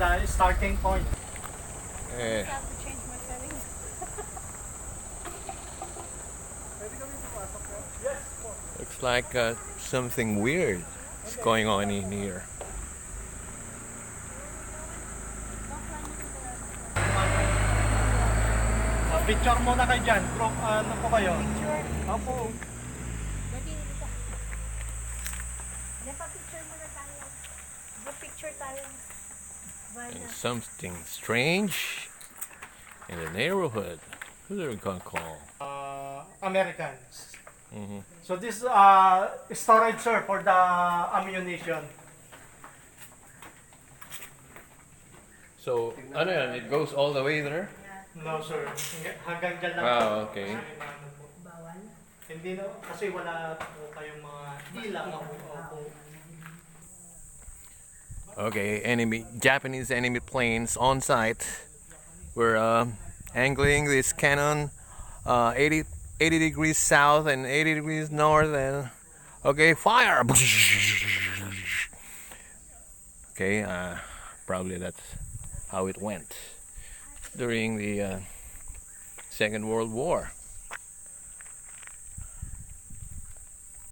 the starting point. Eh, have to change my settings. looks like something weird is going on in here. Picture muna kayo dyan. Group, ano po kayo? Picture. Opo. Dali dito. Picture muna tayo. Picture tayo. And something strange in the neighborhood. Who are we gonna call? Americans. Mhm. So this storage, sir, for the ammunition. So, ano yan? It goes all the way there? No, sir. Hanggang dyan lang. Ah, okay. Bawal. Hindi na, kasi wala po kayong mga dila. Opo. Okay, Japanese enemy planes on site. We're angling this cannon 80 degrees south and 80 degrees north, and okay, fire. Okay, probably that's how it went during the Second World War.